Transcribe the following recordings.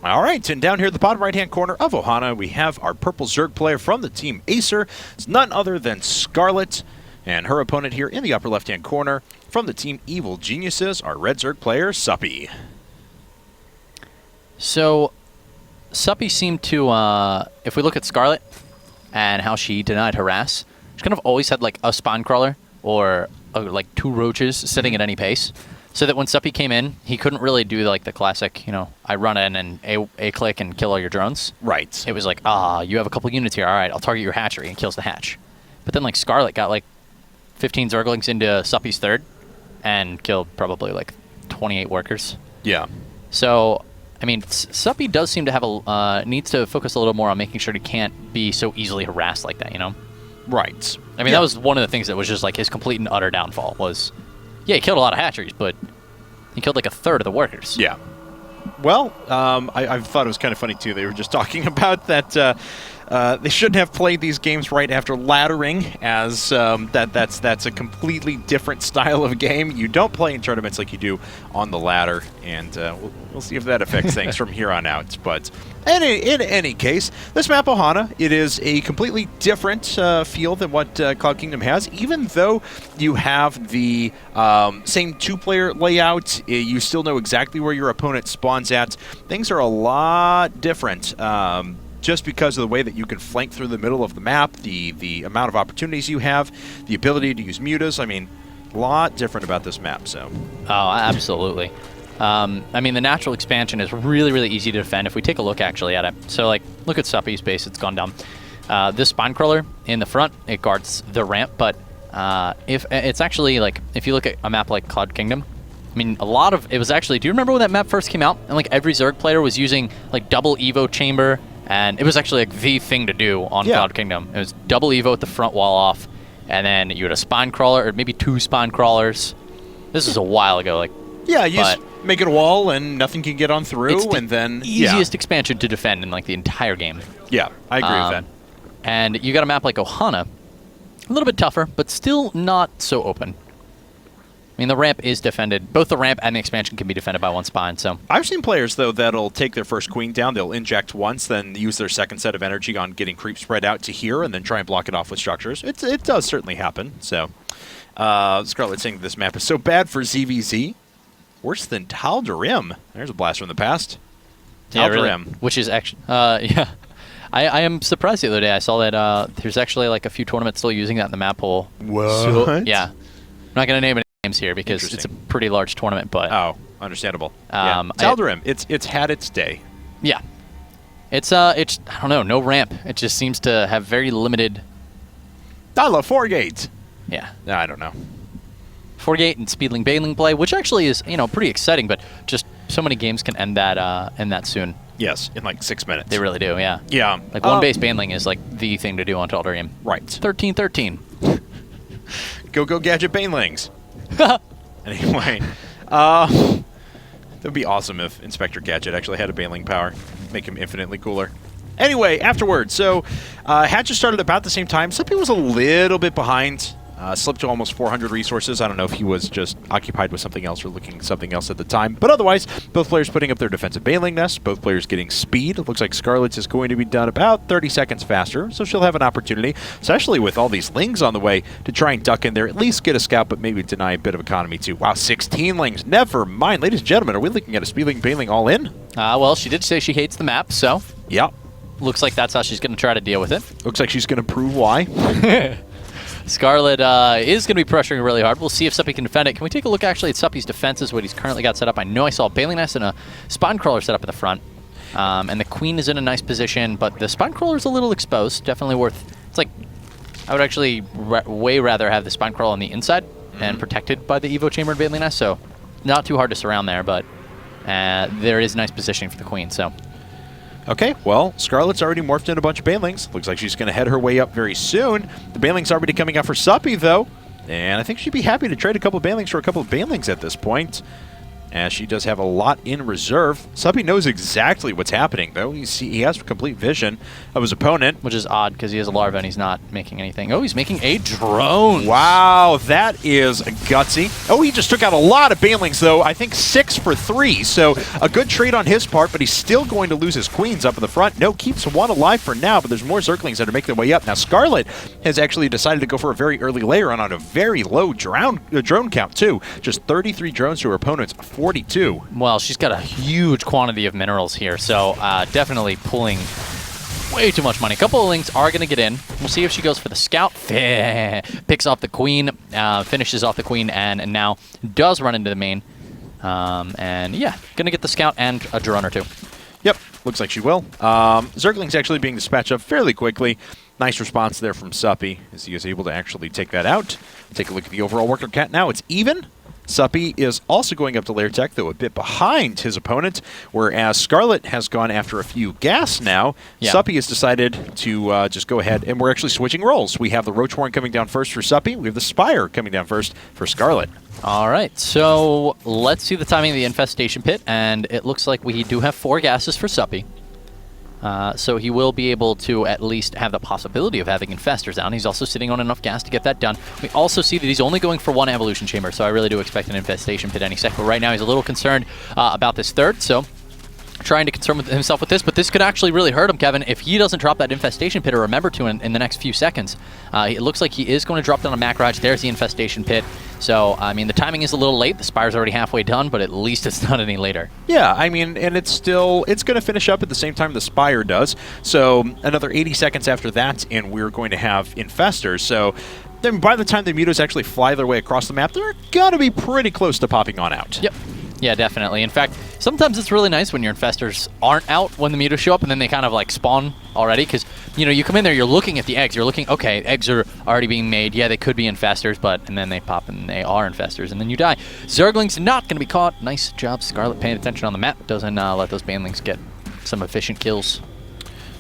All right, and down here at the bottom right-hand corner of Ohana, we have our purple Zerg player from the team Acer. It's none other than Scarlett, and her opponent here in the upper left-hand corner from the team Evil Geniuses, our red Zerg player, Suppy. So, Suppy seemed to, if we look at Scarlett and how she denied harass, she kind of always had like a spawn crawler or like 2 roaches sitting at any pace. So that when Suppy came in, he couldn't really do like the classic, I run in and A-click and kill all your drones. Right. It was like, you have a couple units here. All right, I'll target your hatchery, and kills the hatch. But then like Scarlett got like 15 Zerglings into Suppy's third and killed probably like 28 workers. Yeah. So, I mean, Suppy does seem to have needs to focus a little more on making sure he can't be so easily harassed like that, Right. I mean, that was one of the things that was just like his complete and utter downfall was, yeah, he killed a lot of hatcheries, but he killed like a third of the workers. Yeah. Well, I thought it was kind of funny, too. They were just talking about that they shouldn't have played these games right after laddering, as that's a completely different style of game. You don't play in tournaments like you do on the ladder, and we'll see if that affects things from here on out. But in any case, this map, Ohana, it is a completely different feel than what Cloud Kingdom has. Even though you have the same 2-player layout, you still know exactly where your opponent spawns at. Things are a lot different. Just because of the way that you can flank through the middle of the map, the amount of opportunities you have, the ability to use mutas. I mean, a lot different about this map. So. Oh, absolutely. I mean, the natural expansion is really, really easy to defend if we take a look actually at it. So, like, look at Suppy's base. It's gone down. This spawn crawler in the front, it guards the ramp, but if it's actually, like, if you look at a map like Cloud Kingdom, I mean, a lot of it was actually, do you remember when that map first came out? And, like, every Zerg player was using, like, double Evo chamber, and it was actually, like, the thing to do on Cloud Kingdom. It was double Evo with the front wall off, and then you had a spawn crawler, or maybe 2 spawn crawlers. This is a while ago, like. Yeah, you just make it a wall and nothing can get on through, it's and then easiest expansion to defend in like the entire game. Yeah, I agree with that. And you got a map like Ohana, a little bit tougher, but still not so open. I mean, the ramp is defended. Both the ramp and the expansion can be defended by 1 spawn. So I've seen players though that'll take their first queen down, they'll inject once, then use their second set of energy on getting creep spread out to here, and then try and block it off with structures. It does certainly happen. So Scarlett saying this map is so bad for ZVZ. Worse than Tal'Darim. There's a blast from the past. Yeah, really. Tal'Darim. Which is actually, yeah. I am surprised the other day. I saw that there's actually like a few tournaments still using that in the map pool. What? So, yeah. I'm not going to name any names here because it's a pretty large tournament, but. Oh, understandable. Yeah. Tal'Darim, it's had its day. Yeah. It's I don't know, no ramp. It just seems to have very limited. I love 4-gate. Yeah. I don't know. 4-gate and speedling baneling play, which actually is pretty exciting, but just so many games can end that soon. Yes, in like 6 minutes. They really do, yeah. Yeah. Like one base baneling is like the thing to do on Tal'Darim. Right. 13-13. Go gadget banelings. Anyway, that would be awesome if Inspector Gadget actually had a baneling power, make him infinitely cooler. Anyway, afterwards, so hatches started about the same time. Suppy was a little bit behind. Slipped to almost 400 resources. I don't know if he was just occupied with something else or looking at something else at the time. But otherwise, both players putting up their defensive baneling nest, both players getting speed. It looks like Scarlett's is going to be done about 30 seconds faster, so she'll have an opportunity, especially with all these lings on the way, to try and duck in there, at least get a scout, but maybe deny a bit of economy too. Wow, 16 lings. Never mind. Ladies and gentlemen, are we looking at a speedling baneling all in? Well, she did say she hates the map, so. Yeah. Looks like that's how she's going to try to deal with it. Looks like she's going to prove why. Scarlett is going to be pressuring really hard. We'll see if Suppy can defend it. Can we take a look actually at Suppy's defenses, what he's currently got set up? I know I saw a Baneling Nest and a Spawn Crawler set up in the front. And the Queen is in a nice position, but the Spawn Crawler is a little exposed. Definitely worth... It's like... I would actually way rather have the Spawn Crawler on the inside and protected by the Evo Chamber and Baneling Nest, so not too hard to surround there, but there is nice positioning for the Queen, so... Okay, well, Scarlett's already morphed in a bunch of banelings. Looks like she's going to head her way up very soon. The baneling's already coming out for Suppy, though. And I think she'd be happy to trade a couple of banelings for a couple of banelings at this point. as she does have a lot in reserve. Suppy knows exactly what's happening, though. He has complete vision of his opponent. Which is odd, because he has a larva and he's not making anything. Oh, he's making a drone. Wow, that is gutsy. Oh, he just took out a lot of banelings, though. I think 6 for 3, so a good trade on his part, but he's still going to lose his queens up in the front. No, keeps one alive for now, but there's more Zerglings that are making their way up. Now, Scarlett has actually decided to go for a very early layer on a very low drone count, too. Just 33 drones to her opponent's 42. Well, she's got a huge quantity of minerals here, so definitely pulling way too much money. A couple of lings are going to get in. We'll see if she goes for the scout. Picks off the queen, finishes off the queen, and now does run into the main. And yeah, going to get the scout and a drone or two. Yep, looks like she will. Zergling's actually being dispatched up fairly quickly. Nice response there from Suppy, as he is able to actually take that out. Take a look at the overall worker count now. It's even. Suppy is also going up to layer tech, though a bit behind his opponent, whereas Scarlett has gone after a few gas now. Yeah. Suppy has decided to just go ahead, and we're actually switching roles. We have the Roach Horn coming down first for Suppy. We have the Spire coming down first for Scarlett. All right, so let's see the timing of the infestation pit, and it looks like we do have 4 gases for Suppy. So he will be able to at least have the possibility of having infestors down. He's also sitting on enough gas to get that done. We also see that he's only going for 1 evolution chamber, so I really do expect an infestation pit any second. But right now he's a little concerned about this third, so trying to concern himself with this, but this could actually really hurt him, Kevin, if he doesn't drop that infestation pit or remember to in the next few seconds. It looks like he is going to drop down a Macrage. There's the infestation pit. So, I mean, the timing is a little late. The Spire's already halfway done, but at least it's not any later. Yeah, I mean, and it's going to finish up at the same time the Spire does. So, another 80 seconds after that, and we're going to have infestors. So, then by the time the mutos actually fly their way across the map, they're going to be pretty close to popping on out. Yep. Yeah, definitely. In fact, sometimes it's really nice when your infestors aren't out when the mutos show up, and then they kind of like spawn already, because, you know, you come in there, you're looking at the eggs, you're looking, okay, eggs are already being made, yeah, they could be infestors, and then they pop and they are infestors, and then you die. Zergling's not going to be caught. Nice job, Scarlett, paying attention on the map. Doesn't let those banelings get some efficient kills.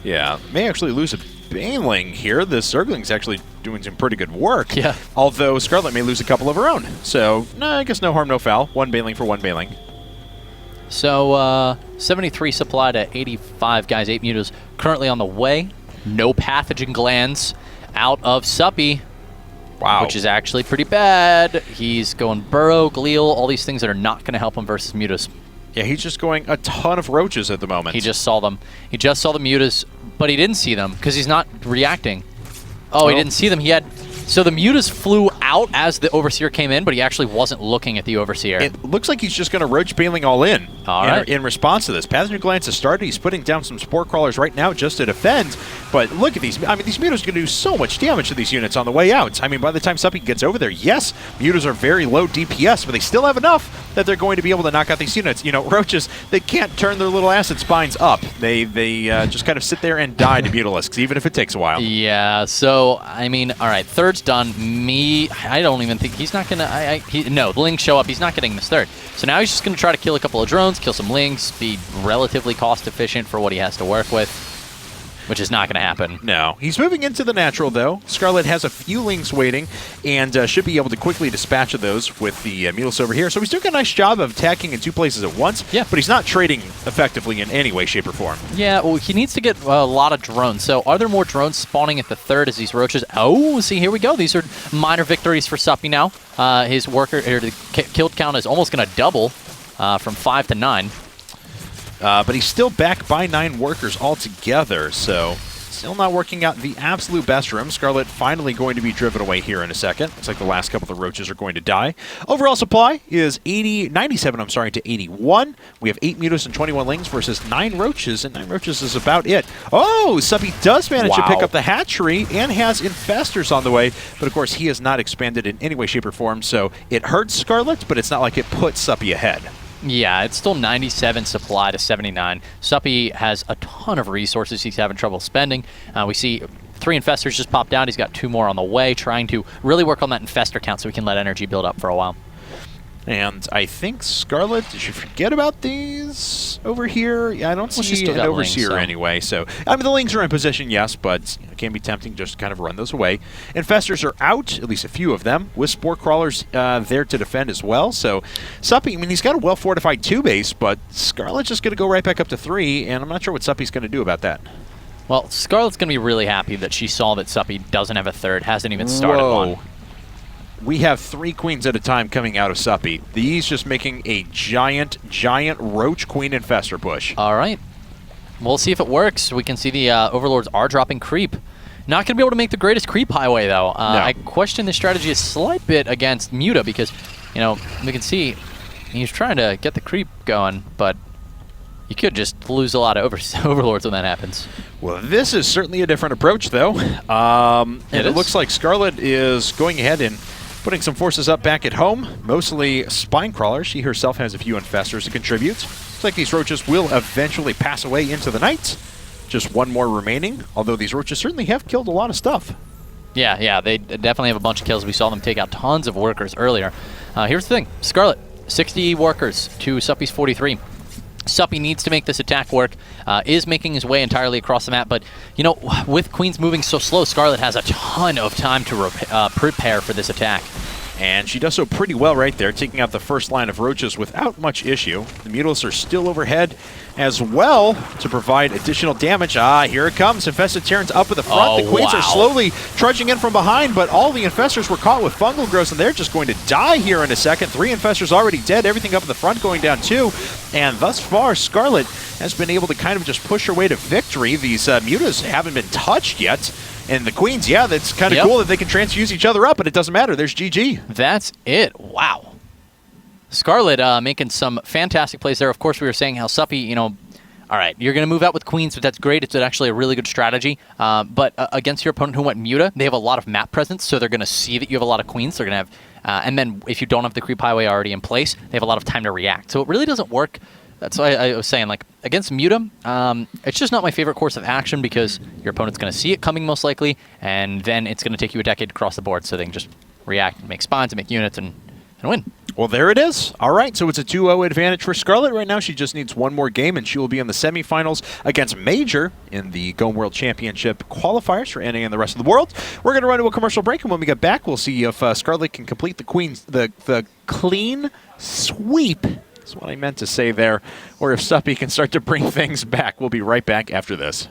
Yeah, may actually lose a baneling here. The Zergling's actually doing some pretty good work. Yeah. Although Scarlett may lose a couple of her own. So, I guess no harm, no foul. 1 baneling for 1 baneling. So, 73 supply to 85 guys. 8 mutos currently on the way. No pathogen glands out of Suppy. Wow. Which is actually pretty bad. He's going Burrow, Glial, all these things that are not going to help him versus mutas. Yeah, he's just going a ton of roaches at the moment. He just saw them. He just saw the mutas, but he didn't see them because he's not reacting. Oh, he didn't see them. So the mutas flew out as the Overseer came in, but he actually wasn't looking at the Overseer. It looks like he's just going to roach baneling all in. In response to this. Pathogen Glance has started. He's putting down some Spore Crawlers right now just to defend. But look at these. I mean, these mutas are going to do so much damage to these units on the way out. I mean, by the time Suppy gets over there, yes, mutas are very low DPS, but they still have enough that they're going to be able to knock out these units. You know, roaches, they can't turn their little acid spines up. They just kind of sit there and die to Mutalisks, even if it takes a while. Yeah, so, I mean, all right, third's done. I don't even think he's not going to... No, the Lings show up. He's not getting this third. So now he's just going to try to kill a couple of drones, kill some Lings, be relatively cost-efficient for what he has to work with, which is not going to happen. No. He's moving into the natural, though. Scarlett has a few Lings waiting and should be able to quickly dispatch of those with the Mutas over here. So he's doing a nice job of attacking in 2 places at once, yeah, but he's not trading effectively in any way, shape, or form. Yeah, well, he needs to get a lot of drones. So are there more drones spawning at the third as these roaches? Oh, see, here we go. These are minor victories for Suppy now. His worker, the killed count is almost going to double from 5 to 9. But he's still back by 9 workers altogether, so still not working out the absolute best for him. Scarlett finally going to be driven away here in a second. Looks like the last couple of roaches are going to die. Overall supply is 97 to 81. We have 8 mutas and 21 lings versus 9 roaches, and 9 roaches is about it. Oh, Suppy does manage to pick up the hatchery and has infestors on the way, but of course he has not expanded in any way, shape, or form, so it hurts Scarlett, but it's not like it puts Suppy ahead. Yeah, it's still 97 supply to 79. Suppy has a ton of resources he's having trouble spending. We see 3 infestors just popped out. He's got 2 more on the way, trying to really work on that infestor count so he can let energy build up for a while. And I think Scarlett, did you forget about these over here? Yeah, I don't see an Overseer anyway. So, I mean, the Lings are in position, yes, but it can be tempting just to kind of run those away. Infestors are out, at least a few of them, with Spore Crawlers there to defend as well. So, Suppy, I mean, he's got a well-fortified 2 base, but Scarlett's just going to go right back up to 3, and I'm not sure what Suppy's going to do about that. Well, Scarlett's going to be really happy that she saw that Suppy doesn't have a third, hasn't even started one. We have 3 queens at a time coming out of Suppy. These just making a giant roach queen infestor push. All right. We'll see if it works. We can see the Overlords are dropping creep. Not going to be able to make the greatest creep highway, though. No. I question the strategy a slight bit against Muta because, you know, we can see he's trying to get the creep going, but you could just lose a lot of Overlords when that happens. Well, this is certainly a different approach, though. It looks like Scarlett is going ahead and putting some forces up back at home, mostly spine crawlers. She herself has a few infestors to contribute. Looks like these roaches will eventually pass away into the night. Just 1 more remaining, although these roaches certainly have killed a lot of stuff. Yeah, they definitely have a bunch of kills. We saw them take out tons of workers earlier. Here's the thing. Scarlett, 60 workers to Suppy's 43. Suppy needs to make this attack work, is making his way entirely across the map, but, you know, with queens moving so slow, Scarlett has a ton of time to prepare for this attack. And she does so pretty well right there, taking out the first line of roaches without much issue. The Mutalisks are still overhead as well to provide additional damage. Here it comes. Infested Terrans up at the front. The queens are slowly trudging in from behind, but all the infestors were caught with fungal growth, and they're just going to die here in a second. 3 infestors already dead. Everything up at the front going down too. And thus far, Scarlett has been able to kind of just push her way to victory. These mutas haven't been touched yet. And the queens, yeah, that's kind of cool that they can transfuse each other up, but it doesn't matter. There's GG. That's it. Wow. Scarlett making some fantastic plays there. Of course, we were saying how Suppy, you know, all right, you're going to move out with queens, but that's great. It's actually a really good strategy. But against your opponent who went Muta, they have a lot of map presence, so they're going to see that you have a lot of queens. They're going to have, and then if you don't have the creep highway already in place, they have a lot of time to react. So it really doesn't work. That's why I was saying, like, against Muta, it's just not my favorite course of action because your opponent's going to see it coming most likely, and then it's going to take you a decade to cross the board, so they can just react and make spawns and make units and win. Well, there it is. All right, so it's a 2-0 advantage for Scarlett right now. She just needs 1 more game, and she will be in the semifinals against Major in the Go World Championship qualifiers for NA and the rest of the world. We're going to run to a commercial break, and when we get back, we'll see if Scarlett can complete the clean sweep. That's what I meant to say there. Or if Suppy can start to bring things back. We'll be right back after this.